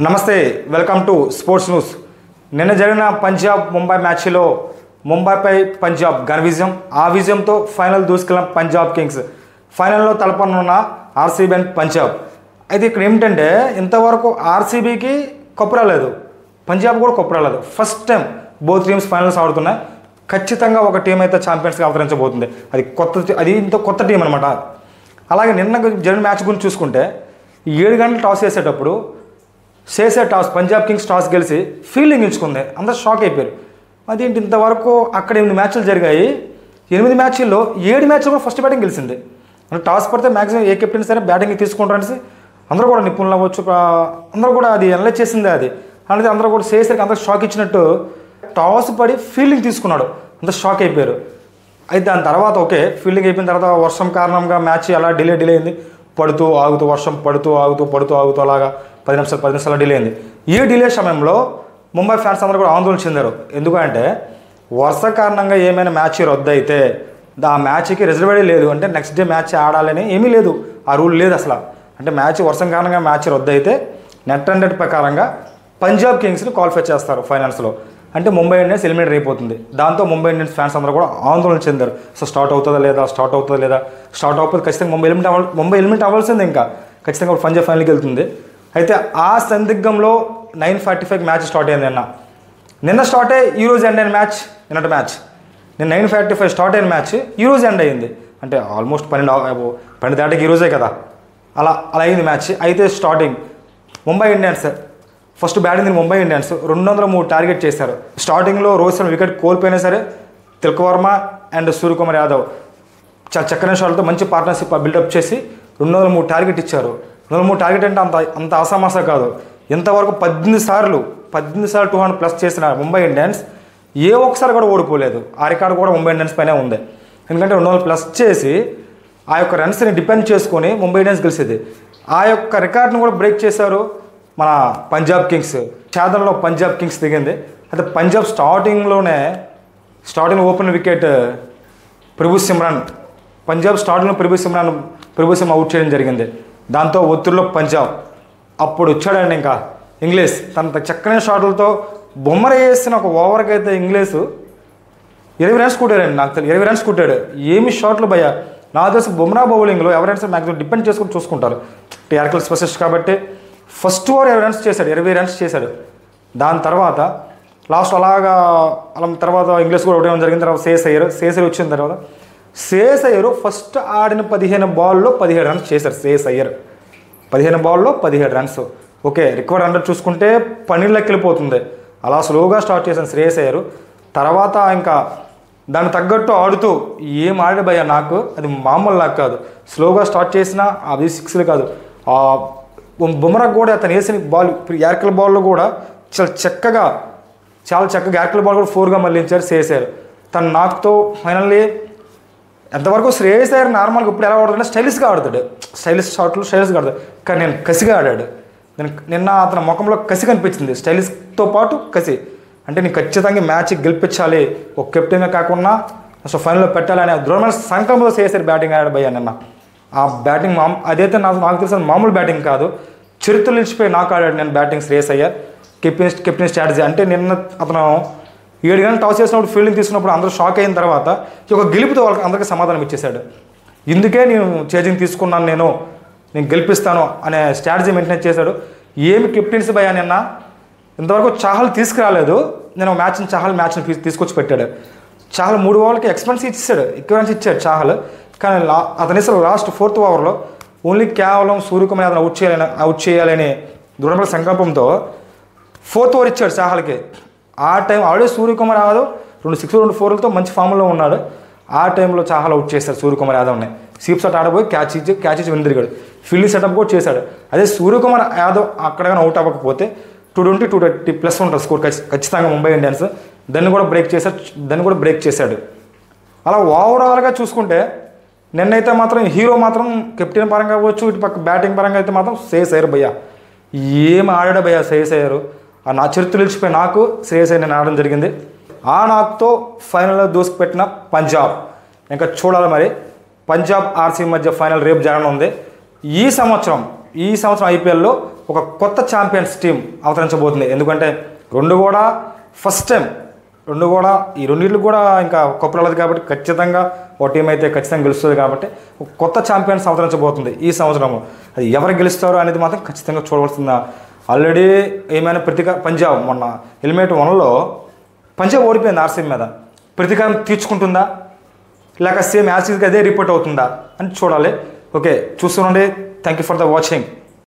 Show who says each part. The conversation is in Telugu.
Speaker 1: నమస్తే, వెల్కమ్ టు స్పోర్ట్స్ న్యూస్. నిన్న జరిగిన పంజాబ్ ముంబై మ్యాచ్లో ముంబైపై పంజాబ్ ఘన విజయం. ఆ విజయంతో ఫైనల్ దూసుకెళ్లిన పంజాబ్ కింగ్స్ ఫైనల్లో తలపనున్న ఆర్సీబీ అండ్ పంజాబ్. అయితే ఇక్కడ ఏమిటంటే ఇంతవరకు ఆర్సీబీకి కప్పు రాలేదు, పంజాబ్ కూడా కప్పు రాలేదు. First time both teams finals ఆడుతున్నాయి. ఖచ్చితంగా ఒక టీం అయితే ఛాంపియన్స్గా అవతరించబోతుంది. అది ఇంత కొత్త టీం అనమాట. అలాగే నిన్న జరిగిన మ్యాచ్ గురించి చూసుకుంటే 7 గంటలు టాస్ చేసేటప్పుడు పంజాబ్ కింగ్స్ టాస్ గెలిచి ఫీల్డింగ్ ఎంచుకుంది. అందరూ షాక్ అయిపోయారు. అదేంటి ఇంతవరకు అక్కడ 8 మ్యాచ్లు జరిగాయి, 8 మ్యాచ్ల్లో 7 మ్యాచ్లు కూడా ఫస్ట్ బ్యాటింగ్ గెలిచింది. అంటే టాస్ పడితే మ్యాక్సిమం ఏ కెప్టెన్ సరే బ్యాటింగ్ తీసుకుంటారనేసి అందరూ కూడా నిపుణులు అవ్వచ్చు, అందరూ కూడా అది అనలైజ్ చేసిందే. అది అనేది అందరూ కూడా చేసరికి అందరూ షాక్ ఇచ్చినట్టు టాస్ పడి ఫీల్డింగ్ తీసుకున్నాడు. అందరూ షాక్ అయిపోయారు. అయితే దాని తర్వాత ఫీల్డింగ్ అయిపోయిన తర్వాత వర్షం కారణంగా మ్యాచ్ అలా డిలే అయింది. పడుతూ ఆగుతూ వర్షం పడుతూ ఆగుతూ అలాగా 10 నిమిషాలు డిలే అయింది. ఈ డిలే సమయంలో ముంబై ఫ్యాన్స్ అందరూ కూడా ఆందోళన చెందారు. ఎందుకంటే వర్ష కారణంగా ఏమైనా మ్యాచ్ రద్దు అయితే ఆ మ్యాచ్కి రిజర్వేడే లేదు, అంటే నెక్స్ట్ డే మ్యాచ్ ఆడాలని ఏమీ లేదు, ఆ రూల్ లేదు అసలు. అంటే మ్యాచ్ వర్షం కారణంగా మ్యాచ్ రద్దు అయితే నెట్ రన్ రేట్ ప్రకారంగా పంజాబ్ కింగ్స్ని క్వాలిఫై చేస్తారు ఫైనల్స్లో. అంటే ముంబై ఇండియన్స్ ఎలిమినేట్ అయిపోతుంది. దాంతో ముంబై ఇండియన్స్ ఫ్యాన్స్ అందరూ కూడా ఆందోళన చెందారు. సో స్టార్ట్ అవుతుందా లేదా, స్టార్ట్ అవ్వకపోతే ఖచ్చితంగా ముంబై ఎలిమినేట్ అవ్వాల్సింది. ఇంకా ఖచ్చితంగా పంజాబ్ ఫైనల్కి వెళ్తుంది. అయితే ఆ సందిగ్ధంలో 9:45 మ్యాచ్ స్టార్ట్ అయింది. నిన్న స్టార్ట్ అయ్యి ఈరోజు ఎండ్ అయిన మ్యాచ్. నిన్నటి మ్యాచ్ నిన్న 9:45 స్టార్ట్ అయిన మ్యాచ్ ఈరోజు ఎండ్ అయింది. అంటే ఆల్మోస్ట్ 12 దాటికి ఈరోజే కదా, అలా అయింది మ్యాచ్. అయితే starting Mumbai Indians first batting Mumbai Indians 203 target చేశారు. స్టార్టింగ్లో రోహిత్ శర్మ వికెట్ కోల్పోయినా సరే తిలక్ వర్మ అండ్ సూర్యకుమార్ యాదవ్ చాలా చక్కని షాట్లతో మంచి పార్ట్నర్షిప్ బిల్డప్ చేసి 203 టార్గెట్ ఇచ్చారు. 203 టార్గెట్ అంటే అంత అసమాస కాదు. ఇంతవరకు 18 సార్లు 200+ చేసిన ముంబై ఇండియన్స్ ఏ ఒక్కసారి కూడా ఓడిపోలేదు. ఆ రికార్డు కూడా ముంబై ఇండియన్స్ పైనే ఉంది. ఎందుకంటే 200+ చేసి ఆ యొక్క రన్స్ని డిపెండ్ చేసుకొని ముంబై ఇండియన్స్ గెలిచేది. ఆ యొక్క రికార్డును కూడా బ్రేక్ చేశారు మన పంజాబ్ కింగ్స్. చేదనలో పంజాబ్ కింగ్స్ దిగింది. అయితే Punjab starting open wicket Punjab స్టార్టింగ్లో ప్రభు సిమ్రాన్ అవుట్ చేయడం జరిగింది. దాంతో ఒత్తిడిలో పంజాబ్ అప్పుడు వచ్చాడండి ఇంకా ఇంగ్లీష్ తన చక్కని షాట్లతో బొమ్మర వేసిన ఒక ఓవర్కి అయితే ఇంగ్లీష్ 20 రన్స్ కొట్టాడండి. నాకు తెలియదు 20 రన్స్ కొట్టాడు. ఏమి షాట్లు భయ్యా. నాకు తెలిసి బుమ్రా బౌలింగ్లో ఎవరైనా సరే మ్యాక్సిమం డిపెండ్ చేసుకుని చూసుకుంటారు. యార్కల్ స్పెషలిస్ట్ కాబట్టి ఫస్ట్ ఓవర్ 20 రన్స్ చేశాడు. దాని తర్వాత లాస్ట్ అలా తర్వాత ఇంగ్లీష్ కూడా ఒకటి జరిగిన తర్వాత సేస్ వచ్చిన తర్వాత సేస్ అయ్యర్ ఫస్ట్ ఆడిన 15 బాల్లో 17 రన్స్ చేశారు. Says Iyer 15 బాల్లో 17 runs. రికవర్ 100 చూసుకుంటే పన్నీళ్ళకి వెళ్ళిపోతుంది. అలా స్లోగా స్టార్ట్ చేశాను శ్రేయస్ అయ్యర్. తర్వాత ఇంకా దానికి తగ్గట్టు ఆడుతూ ఏం ఆడే భయ్యా. నాకు అది మామూలు నాకు కాదు. స్లోగా స్టార్ట్ చేసినా అది 6లు కాదు. బుమ్రా కూడా అతను వేసిన బాల్ యార్కల్ బాల్లో కూడా చాలా చక్కగా యార్కల్ బాల్ కూడా 4గా మళ్ళించారు శ్రేయస్ అయ్యర్. తన నాకుతో ఫైనల్లీ ఎంతవరకు శ్రేయస్ అయ్యర్ నార్మల్గా ఇప్పుడు ఎలా ఆడుతుంటే స్టైలిష్గా ఆడుతాడు, స్టైలిష్ షాట్లు స్టైలిష్గా ఆడతాడు. కానీ నేను కసిగా ఆడాడు. నిన్న అతని ముఖంలో కసి కనిపించింది, స్టైలిష్తో పాటు కసి. అంటే నేను ఖచ్చితంగా మ్యాచ్ గెలిపించాలి, ఒక కెప్టెన్గా కాకుండా అసలు ఫైనల్లో పెట్టాలనే దృఢమైన సంకల్పంతో చేశారు బ్యాటింగ్ ఆడాడు భయ్యా నిన్న. ఆ బ్యాటింగ్ అదైతే నాకు తెలిసిన మామూలు బ్యాటింగ్ కాదు, చరిత్రలు నిలిచిపోయి నాకు ఆడాడు నేను batting Shreyas Iyer. Captain strategy అంటే నిన్న అతను 7 గంటలు టాస్ చేసినప్పుడు ఫీల్డింగ్ తీసుకున్నప్పుడు అందరూ షాక్ అయిన తర్వాత ఈ యొక్క గెలుపుతో వాళ్ళకి అందరికీ సమాధానం ఇచ్చేశాడు. ఇందుకే నేను చేజింగ్ తీసుకున్నాను, నేను గెలిపిస్తాను అనే స్ట్రాటజీ మెయింటైన్ చేశాడు. ఏమి కెప్టెన్సీ భయ్యా. నిన్న ఇంతవరకు చాహల్ తీసుకురాలేదు. నేను మ్యాచ్ని తీసుకొచ్చి పెట్టాడు. చాహల్ 3 ఓవర్లకి ఎక్కువ ఇచ్చాడు చాహల్. కానీ అతని లాస్ట్ 4th ఓవర్లో ఓన్లీ కేవలం సూర్యకుమార్ యాదవ్ అవుట్ చేయాలని దృఢమైన సంకల్పంతో 4th ఓవర్ ఇచ్చాడు చాహల్కి. ఆ టైం ఆల్రెడీ సూర్యకుమార్ యాదవ్ 2 6 2 4లతో మంచి ఫామ్లో ఉన్నాడు. ఆ టైంలో చాహల్ అవుట్ చేశాడు సూర్యకుమార్ యాదవ్ని. స్వీప్ షాట్ ఆడబోయి క్యాచ్ ఇచ్చి వెనుదిరిగాడు. ఫీల్డింగ్ సెటప్ కూడా చేశాడు. అదే సూర్యకుమార్ యాదవ్ అక్కడ కానీ అవుట్ అవ్వకపోతే 220+ ఉంటుంది స్కోర్ ఖచ్చితంగా ముంబై ఇండియన్స్. దాన్ని కూడా బ్రేక్ చేశాడు. అలా ఓవరాల్గా చూసుకుంటే నిన్నైతే మాత్రం హీరో మాత్రం కెప్టెన్ పరంగా అవ్వచ్చు, ఇటు పక్క బ్యాటింగ్ పరంగా అయితే మాత్రం శ్రేయస్ అయ్యర్ భయ్యా. ఏం ఆడాడు భయ్యా శ్రేయస్ అయ్యర్. నా చరిత్ర నిలిచిపోయి నాకు శ్రేయస్ అయ్యర్ నేను ఆడడం జరిగింది. ఆ నాకుతో ఫైనల్లో దూసుకుపెట్టిన పంజాబ్. ఇంకా చూడాలి మరి పంజాబ్ ఆర్సీబీ మధ్య ఫైనల్ రేపు జరగనుంది. ఈ సంవత్సరం ఐపీఎల్లో ఒక కొత్త ఛాంపియన్స్ టీం అవతరించబోతుంది. ఎందుకంటే ఫస్ట్ టైం ఈ రెండింటికి కూడా ఇంకా కప్పులు వెళ్ళదు కాబట్టి ఖచ్చితంగా ఒక టీం అయితే ఖచ్చితంగా గెలుస్తుంది. కాబట్టి ఒక కొత్త ఛాంపియన్స్ అవతరించబోతుంది ఈ సంవత్సరము. అది ఎవరు గెలుస్తారో అనేది మాత్రం ఖచ్చితంగా చూడవలసిందా. ఆల్రెడీ ఏమైనా పంజాబ్ మొన్న ఎలిమినేట్ 1లో పంజాబ్ ఓడిపోయింది ఆర్సీబీ మీద. ప్రతీకారం తీర్చుకుంటుందా లేక సేమ్ యాసిడ్కి అదే రిపోర్ట్ అవుతుందా అని చూడాలి. ఓకే, చూస్తుండండి. Thank you for the watching.